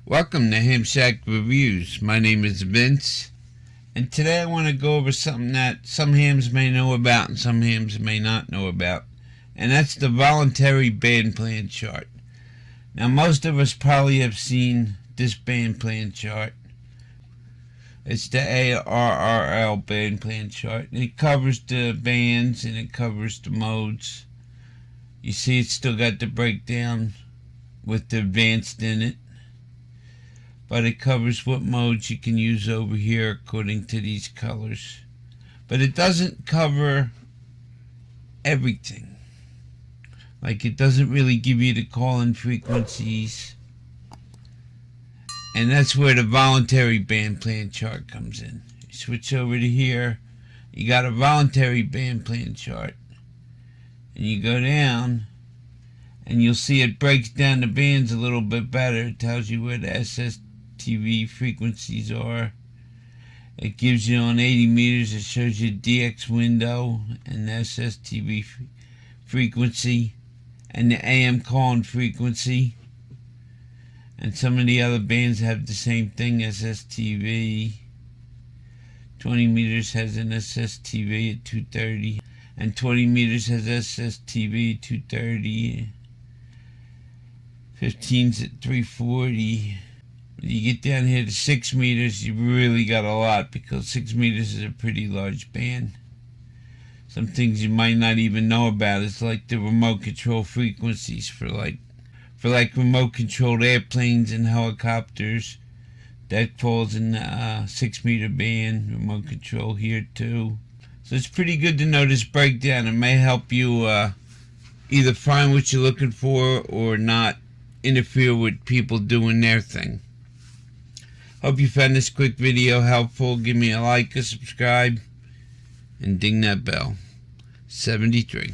Welcome to Ham Shack Reviews. My name is Vince, and today I want to go over something that some hams may know about and some hams may not know about, and that's the voluntary band plan chart. Now, most of us probably have seen this band plan chart. It's the ARRL band plan chart, and it covers the bands and it covers the modes. You see it's still got the breakdown with the advanced in it, but it covers what modes you can use over here according to these colors. But it doesn't cover everything. Like, it doesn't really give you the call-in frequencies. And that's where the voluntary band plan chart comes in. You switch over to here, you got a voluntary band plan chart. And you go down, and you'll see it breaks down the bands a little bit better. It tells you where the SSTV frequencies are. It gives you on 80 meters, it shows you DX window and the SSTV frequency and the AM call-in frequency. And some of the other bands have the same thing, SSTV. 20 meters has an SSTV at 230. And 20 meters has SSTV at 230. 15's at 340. When you get down here to 6 meters, you really got a lot, because 6 meters is a pretty large band. Some things you might not even know about is like the remote control frequencies for like remote controlled airplanes and helicopters. That falls in the 6 meter band. Remote control here too. So it's pretty good to know this breakdown. It may help you either find what you're looking for or not interfere with people doing their thing. Hope you found this quick video helpful. Give me a like, a subscribe, and ding that bell. 73.